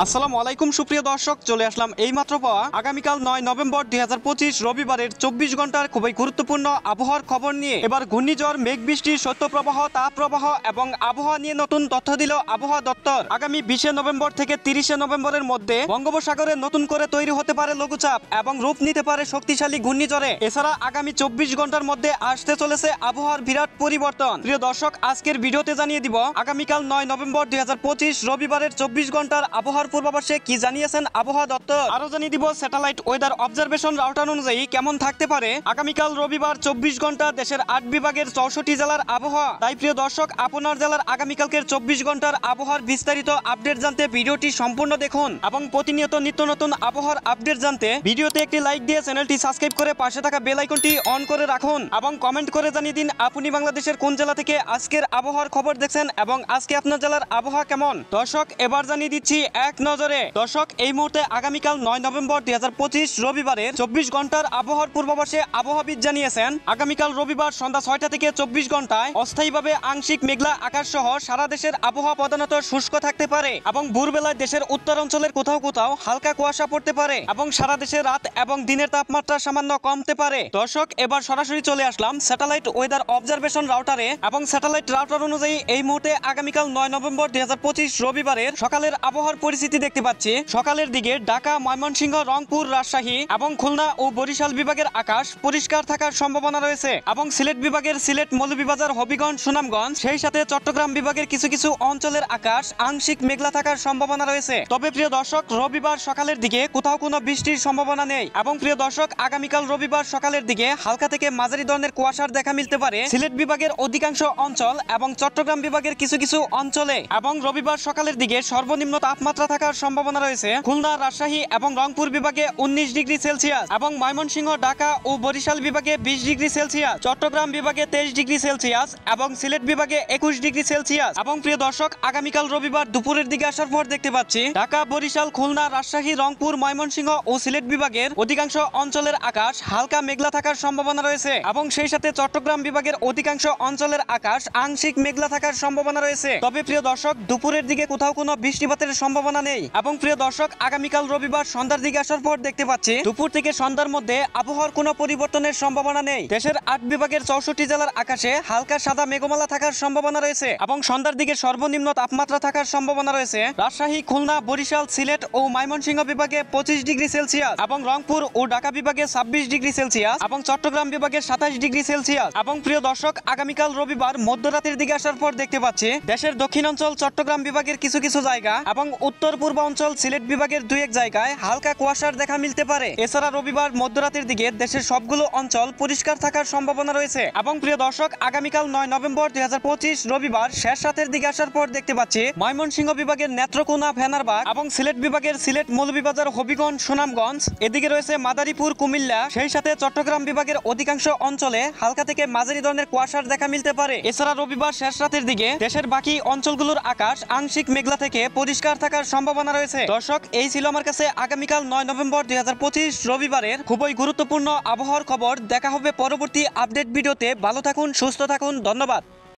আসসালামু আলাইকুম সুপ্রিয় দর্শক, চলে আসলাম এইমাত্র পাওয়া আগামীকাল ৯ নভেম্বর ২০২৫ রবিবারের ২৪ ঘন্টার খুবই গুরুত্বপূর্ণ আবহাওয়ার খবর নিয়ে। এবার ঘূর্ণিঝড়, মেঘ বৃষ্টি, শৈত্যপ্রবাহ, তাপপ্রবাহ এবং আবহাওয়া নিয়ে নতুন তথ্য দিল আবহাওয়া দপ্তর। আগামী ২০ নভেম্বর থেকে ৩০ নভেম্বরের মধ্যে বঙ্গোপসাগরে নতুন করে তৈরি হতে পারে লঘুচাপ এবং রূপ নিতে পারে শক্তিশালী ঘূর্ণিঝড়ে। এছাড়া আগামী ২৪ ঘন্টার মধ্যে আসতে চলেছে আবহাওয়ার বিরাট পরিবর্তন। প্রিয় দর্শক, আজকের ভিডিওতে জানিয়ে দিব আগামীকাল ৯ নভেম্বর ২০২৫ রবিবারের ২৪ ঘন্টার আবহাওয়ার পূর্বাভাসে কি জানিয়েছেন আবহাওয়া দপ্তর। আরো জানিয়ে দিব স্যাটেলাইট ওয়েদার অবজারভেশন রাউটার অনুযায়ী কেমন থাকতে পারে আগামীকাল রবিবার ২৪ ঘন্টা দেশের ৮ বিভাগের ৬৪ জেলার আবহাওয়া। তাই প্রিয় দর্শক, আপনার জেলার আগামীকালকের ২৪ ঘন্টার আবহাওয়ার বিস্তারিত আপডেট জানতে ভিডিওটি সম্পূর্ণ দেখুন এবং প্রতিনিয়ত নিত্য নতুন আবহাওয়ার আপডেট জানতে ভিডিওতে একটি লাইক দিয়ে চ্যানেলটি সাবস্ক্রাইব করে পাশে থাকা বেল আইকনটি অন করে রাখুন এবং কমেন্ট করে জানিয়ে দিন আপনি বাংলাদেশের কোন জেলা থেকে আজকের আবহাওয়ার খবর দেখছেন এবং আজকে আপনার জেলার আবহাওয়া কেমন। দর্শক, এবার জানিয়ে দিচ্ছি এক নজরে। দর্শক, এই মুহূর্তে আগামীকাল ৯ নভেম্বর ২০২৫ রবিবারের ২৪ ঘন্টার আবহাওয়ার পূর্বাভাসে আবহাওয়াবিদ জানিয়েছেন আগামীকাল রবিবার সন্ধ্যা ৬টা থেকে ২৪ ঘন্টায় অস্থায়ীভাবে আংশিক মেঘলা আকাশ সহ সারা দেশের আবহাওয়া প্রধানত শুষ্ক থাকতে পারে এবং ভোরবেলায় দেশের উত্তর অঞ্চলের কোথাও কোথাও হালকা কুয়াশা পড়তে পারে এবং সারা দেশে রাত এবং দিনের তাপমাত্রা সামান্য কমতে পারে। দর্শক, এবার সরাসরি চলে আসলাম স্যাটেলাইট ওয়েদার অবজারভেশন রাউটারে এবং স্যাটেলাইট রাউটার অনুযায়ী এই মুহূর্তে আগামীকাল ৯ নভেম্বর ২০২৫ রবিবারের সকালের আবহাওয়ার পরিস্থিতি দেখতে পাচ্ছি। সকালের দিকে ঢাকা, ময়মনসিংহ, রংপুর, রাজশাহী এবং খুলনা ও বরিশাল বিভাগের আকাশ পরিষ্কার থাকার সম্ভাবনা রয়েছে এবং সিলেট বিভাগের সিলেট, মৌলভীবাজার, হবিগঞ্জ, সুনামগঞ্জ, সেই সাথে চট্টগ্রাম বিভাগের কিছু কিছু অঞ্চলের আকাশ আংশিক মেঘলা থাকার সম্ভাবনা রয়েছে। তবে প্রিয় দর্শক, রবিবার সকালের দিকে কোথাও কোনো বৃষ্টির সম্ভাবনা নেই এবং প্রিয় দর্শক, আগামীকাল রবিবার সকালের দিকে হালকা থেকে মাঝারি ধরনের কুয়াশার দেখা মিলতে পারে সিলেট বিভাগের অধিকাংশ অঞ্চল এবং চট্টগ্রাম বিভাগের কিছু কিছু অঞ্চলে এবং রবিবার সকালের দিকে সর্বনিম্ন তাপমাত্রা থাকার সম্ভাবনা রয়েছে খুলনা, রাজশাহী এবং রংপুর বিভাগে ১৯ ডিগ্রি সেলসিয়াস এবং ময়মনসিংহ, ঢাকা ও বরিশাল বিভাগে ২০ ডিগ্রি সেলসিয়াস, চট্টগ্রাম বিভাগে ২৩ ডিগ্রি সেলসিয়াস এবং সিলেট বিভাগে ২১ ডিগ্রি সেলসিয়াস। এবং প্রিয় দর্শক, আগামীকাল রবিবার দুপুরের দিকে আসার পর দেখতে পাচ্ছি ঢাকা, বরিশাল, খুলনা, রাজশাহী, রংপুর, ময়মনসিংহ ও সিলেট বিভাগের অধিকাংশ অঞ্চলের আকাশ হালকা মেঘলা থাকার সম্ভাবনা রয়েছে এবং সেই সাথে চট্টগ্রাম বিভাগের অধিকাংশ অঞ্চলের আকাশ আংশিক মেঘলা থাকার সম্ভাবনা রয়েছে। তবে প্রিয় দর্শক, দুপুরের দিকে কোথাও কোনো বৃষ্টিপাতের সম্ভাবনা নেই এবং প্রিয় দর্শক, আগামীকাল রবিবার সন্ধ্যার দিকে আসার পর দেখতে পাচ্ছি দুপুর থেকে সন্ধ্যার মধ্যে আবহাওয়ার কোনো পরিবর্তনের সম্ভাবনা নেই। দেশের ৮ বিভাগের ৬৪ জেলার আকাশে হালকা সাদা মেঘমালা থাকার সম্ভাবনা রয়েছে এবং সন্ধ্যার দিকে সর্বনিম্ন তাপমাত্রা থাকার সম্ভাবনা রয়েছে রাজশাহী, খুলনা, বরিশাল, সিলেট ও ময়মনসিংহ বিভাগে ২৫ ডিগ্রি সেলসিয়াস এবং রংপুর ও ঢাকা বিভাগে ২৬ ডিগ্রি সেলসিয়াস এবং চট্টগ্রাম বিভাগে ২৭ ডিগ্রি সেলসিয়াস। এবং প্রিয় দর্শক, আগামীকাল রবিবার মধ্যরাতের দিকে আসার পর দেখতে পাচ্ছি দেশের দক্ষিণাঞ্চল চট্টগ্রাম বিভাগের কিছু কিছু জায়গা এবং উত্তর পূর্বাঞ্চল সিলেট বিভাগের ২-১ জায়গায় হালকা কুয়াশার দেখা মিলতে পারে। এছাড়া রবিবার মধ্যরাতের দিকে দেশের সবগুলো অঞ্চল পরিষ্কার থাকার সম্ভাবনা রয়েছে এবং প্রিয় দর্শক, আগামীকাল ৯ নভেম্বর ২০২৫ রবিবার শেষ রাতের দিকে আসার পর দেখতে পাচ্ছি ময়মনসিংহ বিভাগের নেত্রকোনা, ফেনারবাগ এবং সিলেট বিভাগের সিলেট, মৌলভীবাজার, হবিগঞ্জ, সুনামগঞ্জ, এদিকে রয়েছে মাদারীপুর, কুমিল্লা, সেই সাথে চট্টগ্রাম বিভাগের অধিকাংশ অঞ্চলে হালকা থেকে মাঝারি ধরনের কুয়াশার দেখা মিলতে পারে। এছাড়া রবিবার শেষ রাতের দিকে দেশের বাকি অঞ্চলগুলোর আকাশ আংশিক মেঘলা থেকে পরিষ্কার থাকার সম্ভাবনা রয়েছে। দর্শক, এই ছিল আমার কাছে আগামীকাল ৯ নভেম্বর ২০২৫ রবিবারের খুবই গুরুত্বপূর্ণ আবহাওয়ার খবর। দেখা হবে পরবর্তী আপডেট ভিডিওতে। ভালো থাকুন, সুস্থ থাকুন, ধন্যবাদ।